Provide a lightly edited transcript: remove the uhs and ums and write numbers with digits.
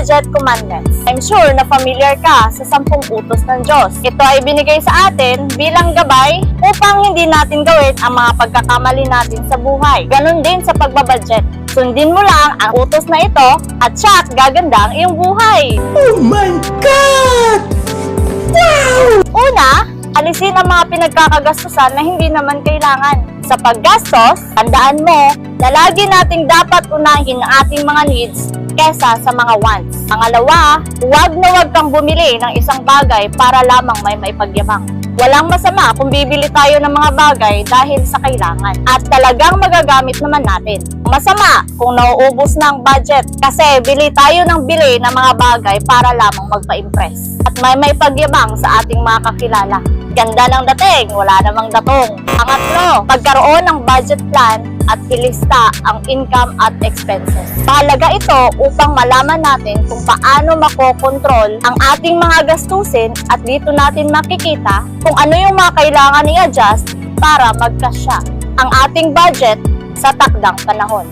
Budget Commandments. I'm sure na familiar ka sa 10 utos ng Diyos. Ito ay binigay sa atin bilang gabay upang hindi natin gawin ang mga pagkakamali natin sa buhay. Ganon din sa pagbabudget. Sundin mo lang ang utos na ito at siya at gaganda ang iyong buhay. Oh my God! Wow! Una, alisin ang mga pinagkakagastusan na hindi naman kailangan. Sa paggastos, tandaan mo na lagi nating dapat unahin ang ating mga needs kesa sa mga wants. Pangalawa, huwag na huwag kang bumili ng isang bagay para lamang may maipagyabang. Walang masama kung bibili tayo ng mga bagay dahil sa kailangan at talagang magagamit naman natin. Masama kung nauubos na ang budget kasi bili tayo ng bili ng mga bagay para lamang magpa-impress at may maipagyabang sa ating mga kakilala. Ganda ng dating, wala namang datong. Pangatlo, pagkaroon ng budget plan at ilista ang income at expenses. Mahalaga ito upang malaman natin kung paano makokontrol ang ating mga gastusin at dito natin makikita kung ano yung mga kailangan i-adjust para magkasya ang ating budget sa takdang panahon.